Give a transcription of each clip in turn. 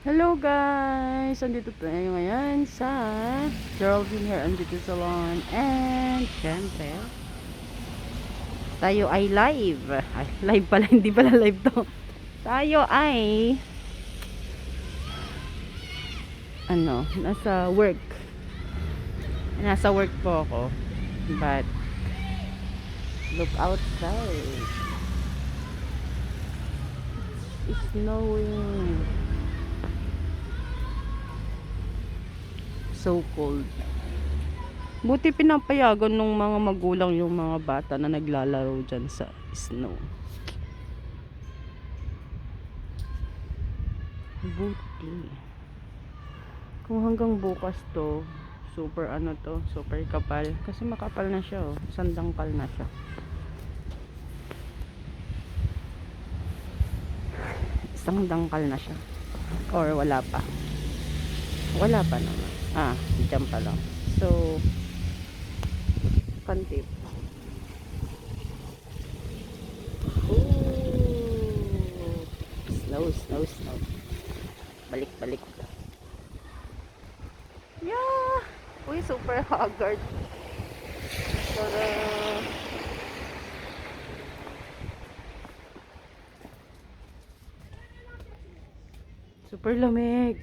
Hello guys! Andito tayo ngayon sa Geraldine Hair and Beauty Salon. And syempre, tayo ay live. Ay, live pala, hindi pala live to. Tayo ay nasa work. Nasa work po ako. But look outside. It's snowing. So cold. Buti pinapayagan ng mga magulang yung mga bata na naglalaro dyan sa snow. Buti. Kung hanggang bukas to, super super kapal. Kasi makapal na siya, oh. Sandangkal na siya. Isang dangkal na siya. Or wala pa. Wala pa naman. Diyan pa lang. So, kantip. Ooh. Snow. Balik. Yeah! Uy, super haggard. Tara. Super lamig.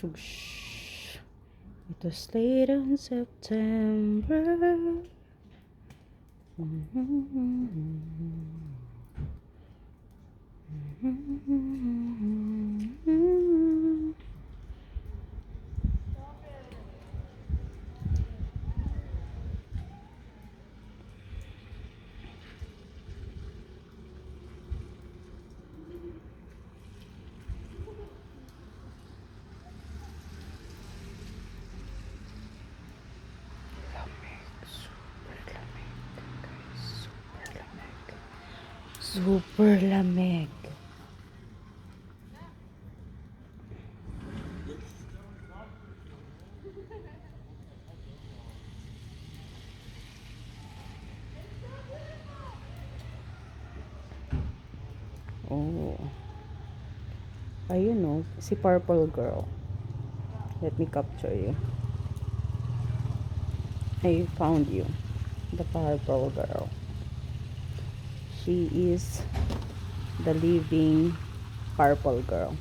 It was late in September. Super lamig. Oh. Ayun, oh, si Purple Girl. Let me capture you. I found you. The Purple Girl. She is the living Purple Girl.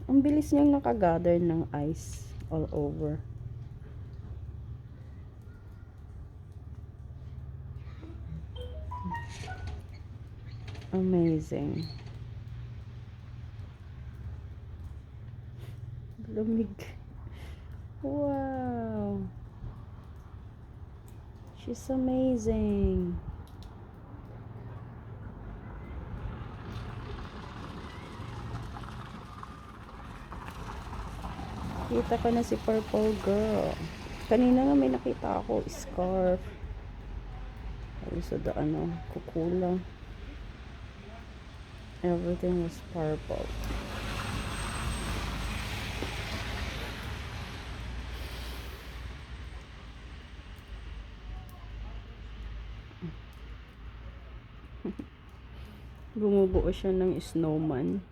Ang bilis niyang nakagather ng ice all over. Amazing. Lamig. Wow. She's amazing. Kita ko na si Purple Girl. Kanina nga may nakita ako, scarf. Also the kukula. Everything was purple. Bumubuo siya ng snowman.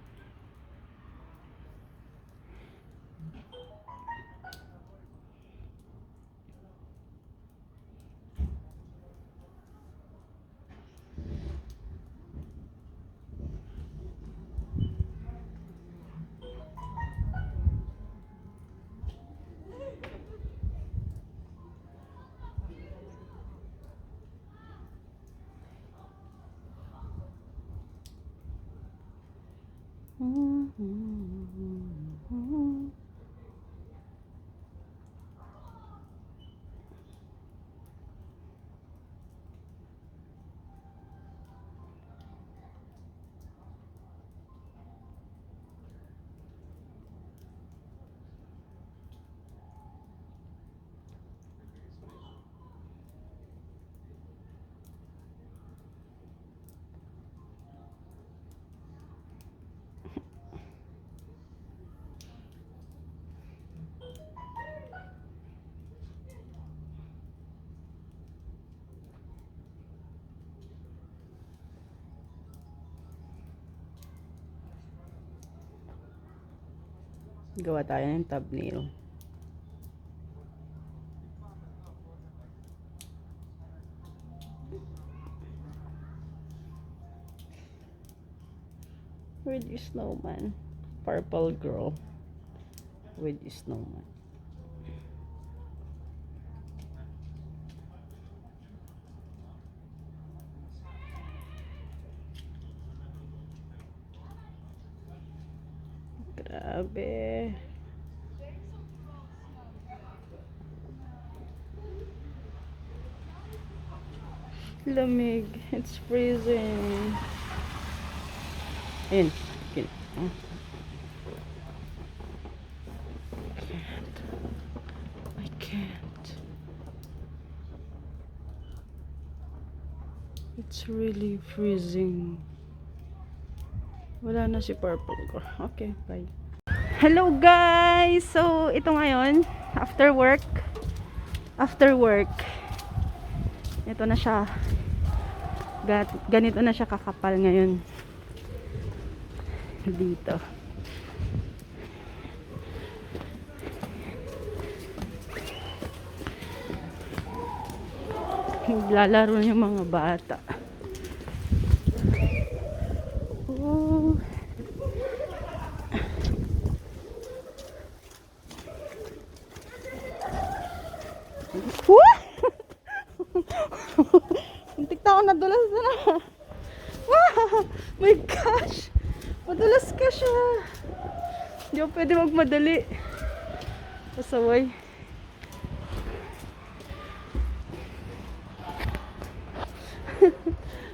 Gawa tayo ng thumbnail. With the snowman. Purple girl. With the snowman. Grabe. Lamig. It's freezing. Ayun. I can't. It's really freezing. Wala na si Purple Girl. Okay, bye. Hello guys! So, ito ngayon, after work, ito na siya. Ganito na siya kakapal ngayon. Dito. Lalaro yung mga bata. Oh. Muntik na ako nadulas na. Wow! My gosh! Madulas ka siya. Hindi ako pwede magmadali. Pasaway.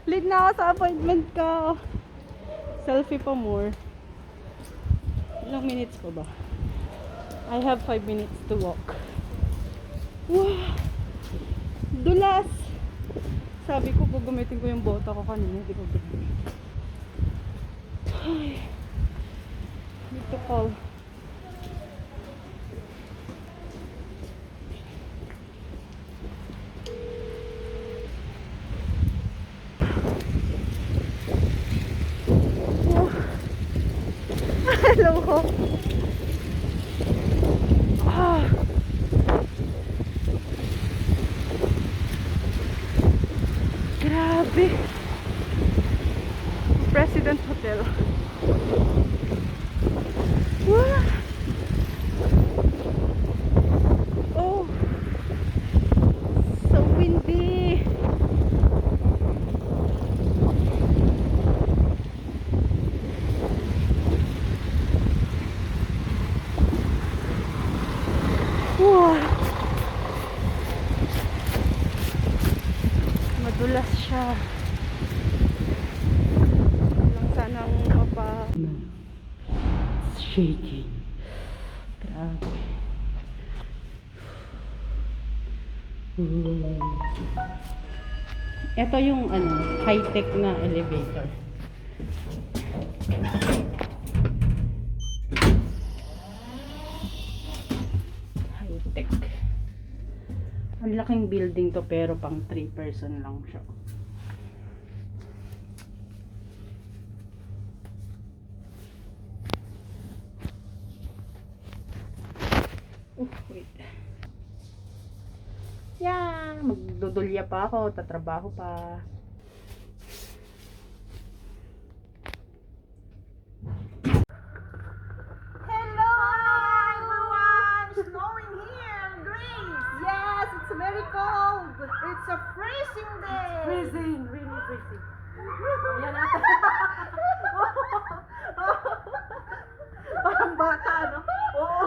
Late na ako sa appointment ko. Selfie pa more. Ilang minutes pa ba? I have 5 minutes to walk. Wow! Dulas! Sabi ko po gamitin ko yung bota ko kanina. Hindi ko gamitin. Ay. Dito ko. Hello ho. Ah. Grabe. President Hotel. Wow. Oh. So windy. Wow. Madulas siya. Lang sanang mapa... It's shaking. Grabe. Ito yung high-tech na elevator. High-tech. Ang laking building to pero pang 3 person lang siya. Wait. Yeah, magdudulya pa ako, tatrabaho pa. Hello everyone! It's snowing here in Greece. Yes, it's very cold. It's a freezing day. Freezing, really freezing. Ayan natin. Parang bata, no? Oo.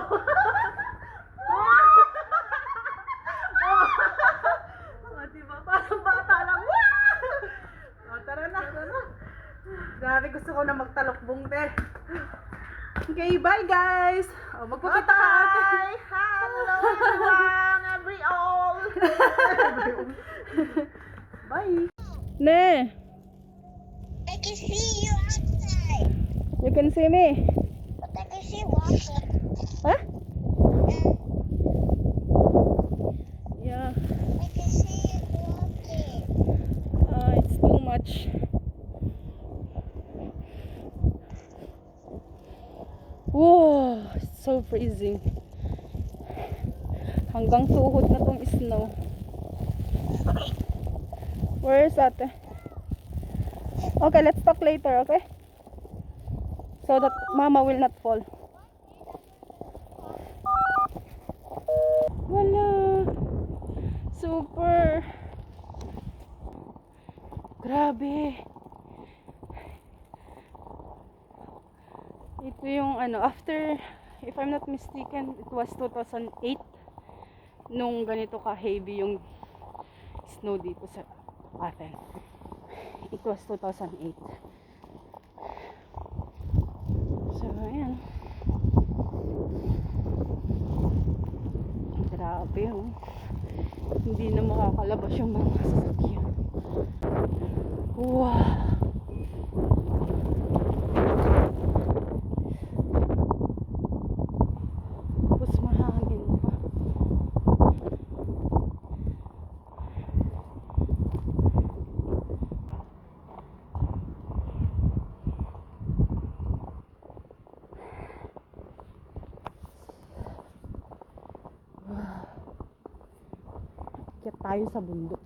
Diba? Parang bata lang. Tara na. Grabe, gusto ko na magtalokbong, te. Okay, bye guys. Magpapita ka ate. Hello everyone, every all. Bye. Ne, I can see you outside, you can see me. but I can see water. Huh? Yeah. I can see you walking. It's too much. Wow, it's so freezing. Hanggang tuhod na tong snow. Where is ate? Okay, let's talk later, okay? So that mama will not fall. Wala. Super. Grabe. Ito yung after, if I'm not mistaken, it was 2008 nung ganito ka heavy yung snow dito sa Athens. It was 2008. So, ayan. Grabe oh. Hindi na makakalabas yung mga sasakyan. Wow. Tapos mahangin pa. Kaya tayo sa bundok.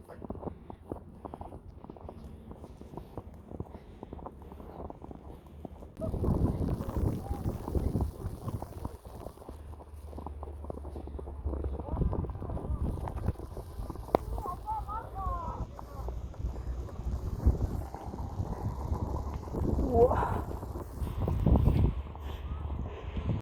Wow.